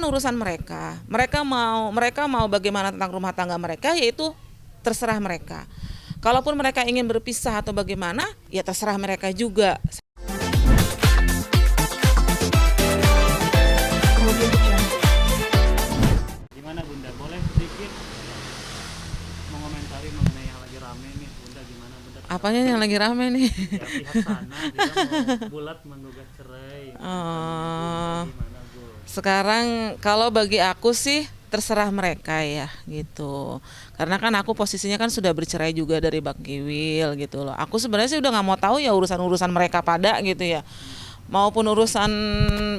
urusan mereka. Mereka mau bagaimana tentang rumah tangga mereka, yaitu terserah mereka. Kalaupun mereka ingin berpisah atau bagaimana, ya terserah mereka juga. Gimana Bunda? Boleh sedikit mengomentari mengenai yang lagi rame nih Bunda, gimana Bunda? Apanya yang lagi rame nih? Ya pihak sana dia mau bulat menggugat cerai. Gimana Bu? Sekarang kalau bagi aku sih terserah mereka ya gitu. Karena kan aku posisinya kan sudah bercerai juga dari Bang Kiwil gitu loh. Aku sebenarnya sih udah nggak mau tahu ya urusan-urusan mereka pada gitu ya. Maupun urusan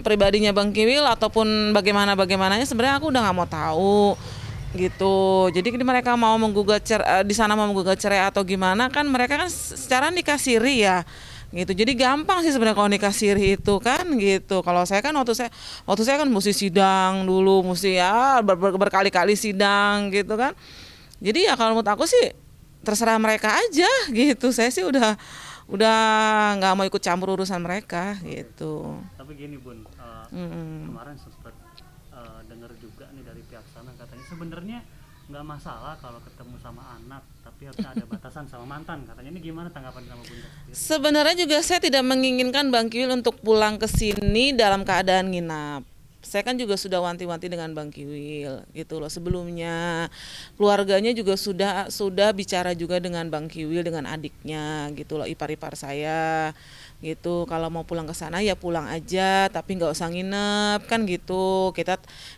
pribadinya Bang Kiwil ataupun bagaimananya sebenarnya aku udah nggak mau tahu gitu. Jadi mereka mau menggugat di sana mau menggugat cerai atau gimana kan mereka kan secara nikah siri ya gitu. Jadi gampang sih sebenarnya kalau nikah siri itu kan gitu. Kalau saya kan waktu saya kan mesti sidang dulu, mesti ya berkali-kali sidang gitu kan. Jadi ya kalau menurut aku sih terserah mereka aja gitu. Saya sih udah nggak mau ikut campur urusan mereka gitu. Tapi gini Bun, kemarin sempat dengar juga nih dari pihak sana katanya sebenarnya nggak masalah kalau ketemu sama anak, tapi harusnya ada batasan sama mantan katanya. Ini gimana tanggapan sama Bunda? Sebenarnya juga saya tidak menginginkan Bang Kiwil untuk pulang ke sini dalam keadaan nginap. Saya kan juga sudah wanti-wanti dengan Bang Kiwil gitu loh. Sebelumnya keluarganya juga sudah bicara juga dengan Bang Kiwil, dengan adiknya gitu loh, ipar-ipar saya gitu. Kalau mau pulang ke sana ya pulang aja, tapi nggak usah nginep kan gitu.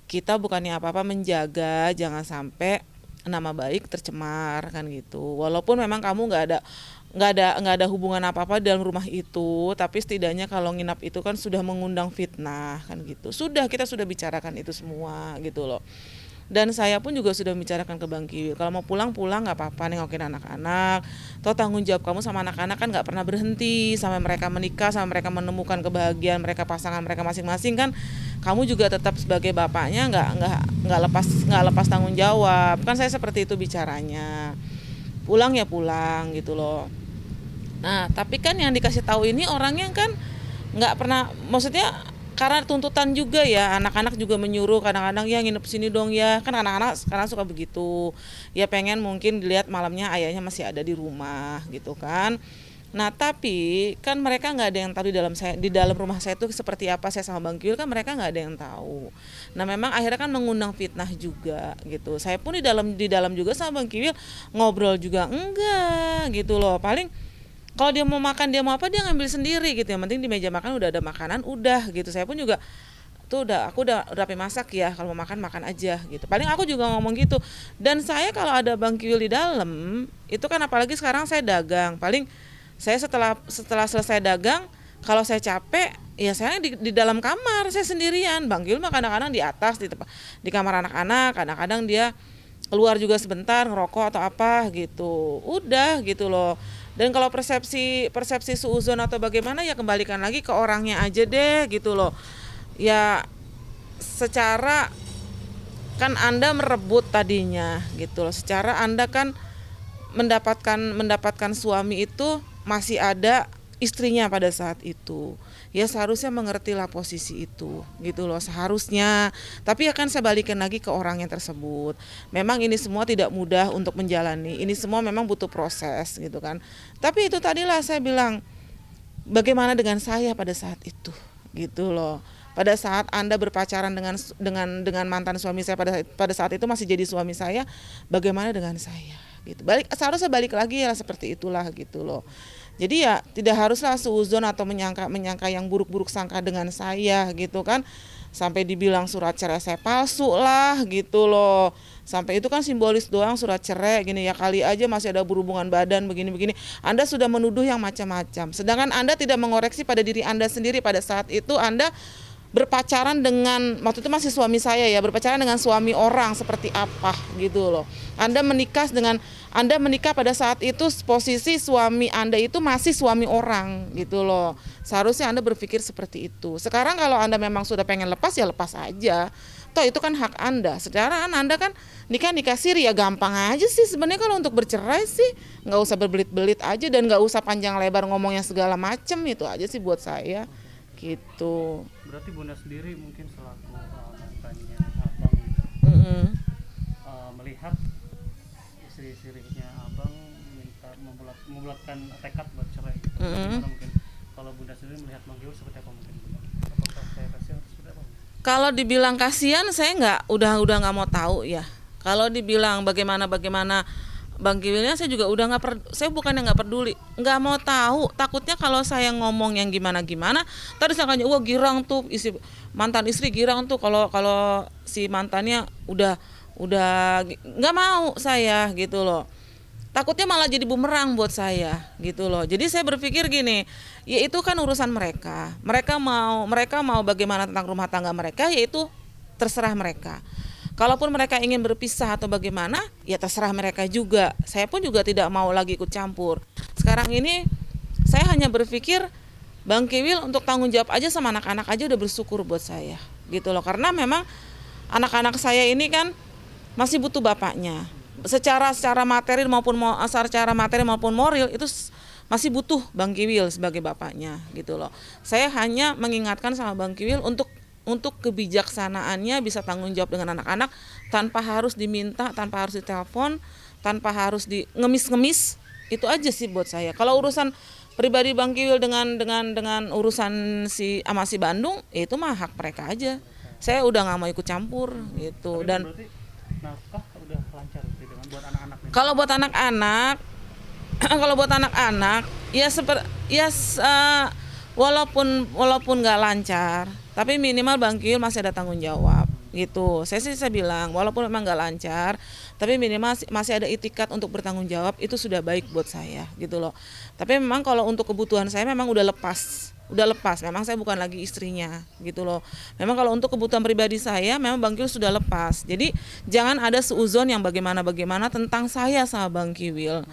Kita bukannya apa-apa, menjaga jangan sampai nama baik tercemar kan gitu. Walaupun memang kamu nggak ada hubungan apa-apa dalam rumah itu, tapi setidaknya kalau nginap itu kan sudah mengundang fitnah kan gitu. Kita sudah bicarakan itu semua gitu loh. Dan saya pun juga sudah membicarakan ke Bang Kiwil, kalau mau pulang nggak apa-apa, nengokin anak-anak. Toh tanggung jawab kamu sama anak-anak kan nggak pernah berhenti sampai mereka menikah, sampai mereka menemukan kebahagiaan mereka, pasangan mereka masing-masing kan. Kamu juga tetap sebagai bapaknya nggak lepas tanggung jawab kan. Saya seperti itu bicaranya. Pulang ya pulang gitu loh. Nah tapi kan yang dikasih tahu ini orangnya kan nggak pernah, maksudnya karena tuntutan juga ya, anak-anak juga menyuruh kadang-kadang ya nginep sini dong ya, kan anak-anak sekarang suka begitu ya, pengen mungkin dilihat malamnya ayahnya masih ada di rumah gitu kan. Nah tapi kan mereka nggak ada yang tahu di dalam rumah saya itu seperti apa saya sama Bang Kiwil, kan mereka nggak ada yang tahu. Nah memang akhirnya kan mengundang fitnah juga gitu. Saya pun di dalam juga sama Bang Kiwil ngobrol juga enggak gitu loh. Paling kalau dia mau makan, dia mau apa, dia ngambil sendiri gitu. Yang penting di meja makan udah ada makanan, udah gitu. Saya pun juga aku udah rapi masak ya, kalau mau makan aja gitu. Paling aku juga ngomong gitu. Dan saya kalau ada Bang Kiwil di dalam itu kan, apalagi sekarang saya dagang, paling saya setelah selesai dagang, kalau saya capek ya saya di dalam kamar saya sendirian. Bang Kiwil mah kadang-kadang di atas di kamar anak-anak, kadang-kadang dia keluar juga sebentar ngerokok atau apa gitu. Udah gitu loh. Dan kalau persepsi suuzon atau bagaimana ya kembalikan lagi ke orangnya aja deh gitu loh. Ya secara kan Anda merebut tadinya gitu loh. Secara Anda kan mendapatkan suami itu masih ada istrinya pada saat itu. Ya seharusnya mengertilah posisi itu gitu loh, seharusnya. Tapi akan saya balikin lagi ke orangnya tersebut. Memang ini semua tidak mudah untuk menjalani, ini semua memang butuh proses gitu kan. Tapi itu tadilah saya bilang, bagaimana dengan saya pada saat itu gitu loh. Pada saat Anda berpacaran dengan mantan suami saya, pada saat itu masih jadi suami saya, bagaimana dengan saya gitu. Seharusnya balik lagi ya seperti itulah gitu loh. Jadi ya tidak haruslah suuzon atau menyangka yang buruk-buruk sangka dengan saya gitu kan. Sampai dibilang surat cerai saya palsu lah gitu loh. Sampai itu kan simbolis doang surat cerai gini ya, kali aja masih ada berhubungan badan begini-begini. Anda sudah menuduh yang macam-macam. Sedangkan Anda tidak mengoreksi pada diri Anda sendiri. Pada saat itu Anda berpacaran dengan, waktu itu masih suami saya ya, berpacaran dengan suami orang seperti apa gitu loh. Anda menikah pada saat itu posisi suami Anda itu masih suami orang gitu loh. Seharusnya Anda berpikir seperti itu. Sekarang kalau Anda memang sudah pengen lepas ya lepas aja. Toh itu kan hak Anda. Secara Anda kan nikah siri ya gampang aja sih sebenarnya. Kalau untuk bercerai sih nggak usah berbelit-belit aja, dan nggak usah panjang lebar ngomongnya segala macem. Itu aja sih buat saya gitu. Berarti Bunda sendiri mungkin selaku mantannya Melihat istri-istrinya abang minta membulatkan tekad buat cerai gitu. Gimana mungkin kalau Bunda sendiri melihat Bang Kiwil seperti apa mungkin Bunda? Apakah saya kasih atau seperti apa? Kalau dibilang kasihan saya udah nggak mau tahu ya. Kalau dibilang bagaimana Bang Kiwilnya, saya juga udah saya bukannya nggak peduli, nggak mau tahu. Takutnya kalau saya ngomong yang gimana tadi saya wah girang tuh mantan istri girang tuh kalau si mantannya udah nggak mau saya gitu loh. Takutnya malah jadi bumerang buat saya gitu loh. Jadi saya berpikir gini, ya itu kan urusan mereka. Mereka mau bagaimana tentang rumah tangga mereka, yaitu terserah mereka. Kalaupun mereka ingin berpisah atau bagaimana, ya terserah mereka juga. Saya pun juga tidak mau lagi ikut campur. Sekarang ini saya hanya berpikir Bang Kiwil untuk tanggung jawab aja sama anak-anak aja udah bersyukur buat saya gitu loh. Karena memang anak-anak saya ini kan masih butuh bapaknya. Secara materi maupun moral itu masih butuh Bang Kiwil sebagai bapaknya gitu loh. Saya hanya mengingatkan sama Bang Kiwil untuk kebijaksanaannya bisa tanggung jawab dengan anak-anak tanpa harus diminta, tanpa harus ditelepon, tanpa harus ngemis-ngemis. Itu aja sih buat saya. Kalau urusan pribadi Bang Kiwil dengan urusan sama si Bandung, itu mah hak mereka aja. Saya udah nggak mau ikut campur gitu. Tapi Dan berarti nafkah udah lancar gitu dengan buat anak-anak nih. kalau buat anak-anak walaupun nggak lancar, tapi minimal Bang Kiwil masih ada tanggung jawab gitu. Saya bilang walaupun memang nggak lancar, tapi minimal masih ada itikat untuk bertanggung jawab, itu sudah baik buat saya gitu loh. Tapi memang kalau untuk kebutuhan saya memang udah lepas, memang saya bukan lagi istrinya gitu loh. Memang kalau untuk kebutuhan pribadi saya memang Bang Kiwil sudah lepas. Jadi jangan ada seuzon yang bagaimana tentang saya sama Bang Kiwil.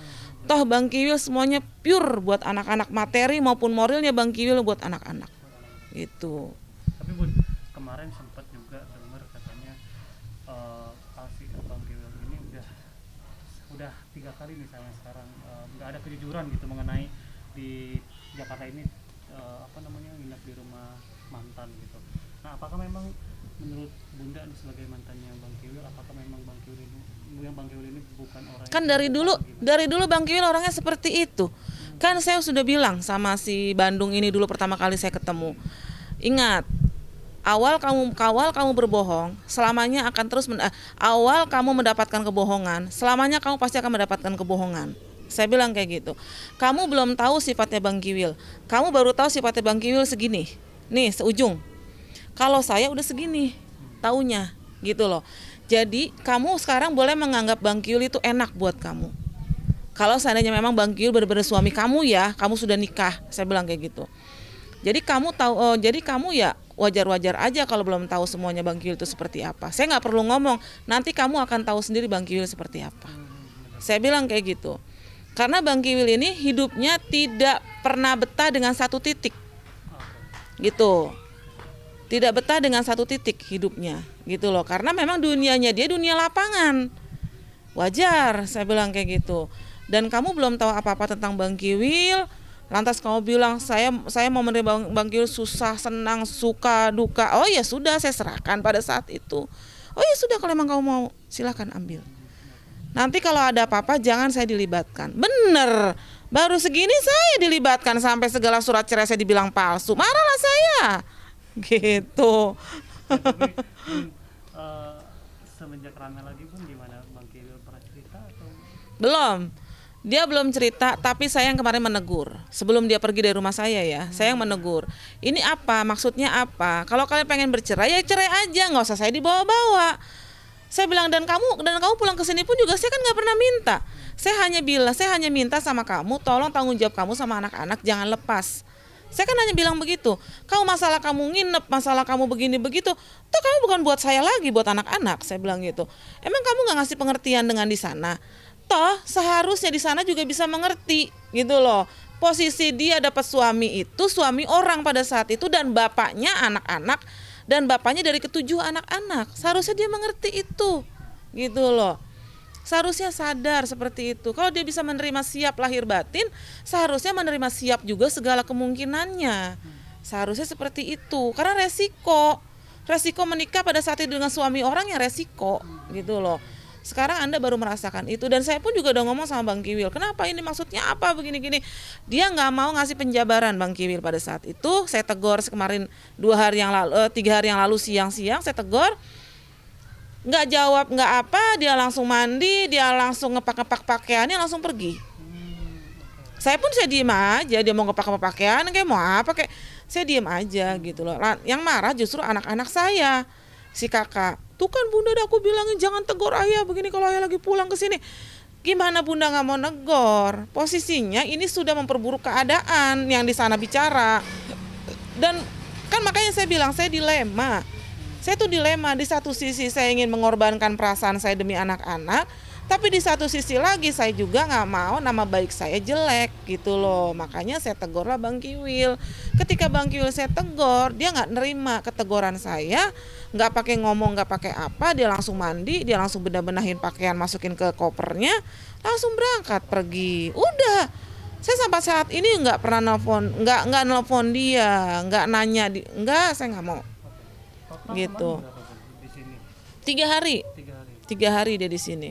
Toh Bang Kiwil semuanya pure buat anak-anak, materi maupun moralnya Bang Kiwil buat anak-anak gitu. Tapi Bun, kemarin sempat juga dengar katanya si Bang Kiwil ini udah 3 kali misalnya sekarang nggak ada kejujuran gitu mengenai di Jakarta ini nginap di rumah mantan gitu. Nah, apakah memang menurut Bunda sebagai mantannya Bang Kiwil, apakah memang Bang Kiwil ini bukan orang kan dari dulu Bang Kiwil orangnya seperti itu. Kan saya sudah bilang sama si Bandung ini dulu pertama kali saya ketemu. Ingat, awal kamu berbohong, selamanya akan terus awal kamu mendapatkan kebohongan, selamanya kamu pasti akan mendapatkan kebohongan. Saya bilang kayak gitu. Kamu belum tahu sifatnya Bang Kiwil. Kamu baru tahu sifatnya Bang Kiwil segini. Nih, seujung. Kalau saya udah segini taunya gitu loh. Jadi kamu sekarang boleh menganggap Bang Kiwil itu enak buat kamu. Kalau seandainya memang Bang Kiwil benar-benar suami kamu ya, kamu sudah nikah. Saya bilang kayak gitu. Jadi kamu tahu, jadi kamu ya wajar-wajar aja kalau belum tahu semuanya Bang Kiwil itu seperti apa. Saya nggak perlu ngomong, nanti kamu akan tahu sendiri Bang Kiwil seperti apa. Saya bilang kayak gitu. Karena Bang Kiwil ini hidupnya tidak pernah betah dengan satu titik, gitu. Tidak betah dengan satu titik hidupnya, gitu loh. Karena memang dunianya dia dunia lapangan. Wajar, saya bilang kayak gitu. Dan kamu belum tahu apa-apa tentang Bang Kiwil, lantas kamu bilang saya mau menerima Bang Kiwil susah, senang, suka, duka. Oh ya sudah, saya serahkan pada saat itu. Oh ya sudah, kalau memang kamu mau silakan ambil. Nanti kalau ada apa-apa jangan saya dilibatkan. Bener, baru segini saya dilibatkan sampai segala surat cerai saya dibilang palsu. Marahlah saya, gitu. Tapi semenjak rame lagi Bun, gimana Bang Kiwil pernah cerita atau? Belum. Dia belum cerita, tapi saya yang kemarin menegur. Sebelum dia pergi dari rumah saya ya, saya yang menegur. Ini apa? Maksudnya apa? Kalau kalian pengen bercerai ya cerai aja, nggak usah saya dibawa-bawa. Saya bilang dan kamu pulang ke sini pun juga saya kan nggak pernah minta. Saya hanya minta sama kamu, tolong tanggung jawab kamu sama anak-anak, jangan lepas. Saya kan hanya bilang begitu. Kamu masalah kamu nginep, masalah kamu begini begitu, toh kamu bukan buat saya lagi, buat anak-anak. Saya bilang gitu. Emang kamu nggak ngasih pengertian dengan di sana? Toh seharusnya di sana juga bisa mengerti, gitu loh. Posisi dia dapat suami itu suami orang pada saat itu dan bapaknya anak-anak dan bapaknya dari ke-7 anak-anak. Seharusnya dia mengerti itu, gitu loh. Seharusnya sadar seperti itu. Kalau dia bisa menerima siap lahir batin, seharusnya menerima siap juga segala kemungkinannya. Seharusnya seperti itu. Karena resiko Resiko menikah pada saat itu dengan suami orang yang resiko gitu loh. Sekarang Anda baru merasakan itu, dan saya pun juga udah ngomong sama Bang Kiwil, kenapa ini, maksudnya apa begini-gini. Dia nggak mau ngasih penjabaran Bang Kiwil pada saat itu. Saya tegur kemarin 3 hari yang lalu siang-siang saya tegur, nggak jawab nggak apa, dia langsung mandi, dia langsung ngepak-ngepak pakaiannya langsung pergi. Saya pun saya diem aja, dia mau ngepak-ngepak pakaian kayak mau apa kayak, saya diem aja gitu loh. Yang marah justru anak-anak saya, si kakak. Tuh kan bunda, aku bilangin jangan tegur ayah begini kalau ayah lagi pulang ke sini. Gimana bunda nggak mau negor? Posisinya ini sudah memperburuk keadaan yang di sana bicara. Dan kan makanya saya bilang saya dilema. Saya tuh dilema, di satu sisi saya ingin mengorbankan perasaan saya demi anak-anak, tapi di satu sisi lagi saya juga nggak mau nama baik saya jelek gitu loh. Makanya saya tegur lah Bang Kiwil. Ketika Bang Kiwil saya tegur, dia nggak nerima keteguran saya, nggak pakai ngomong, nggak pakai apa, dia langsung mandi, dia langsung bedah-bedahin pakaian, masukin ke kopernya, langsung berangkat pergi. Udah, saya sampai saat ini nggak pernah nelpon dia, nggak nanya, nggak, saya nggak mau. Total Gitu. kemarin berapa, Bun, di sini? 3 hari, 3 hari. 3 hari dia di sini.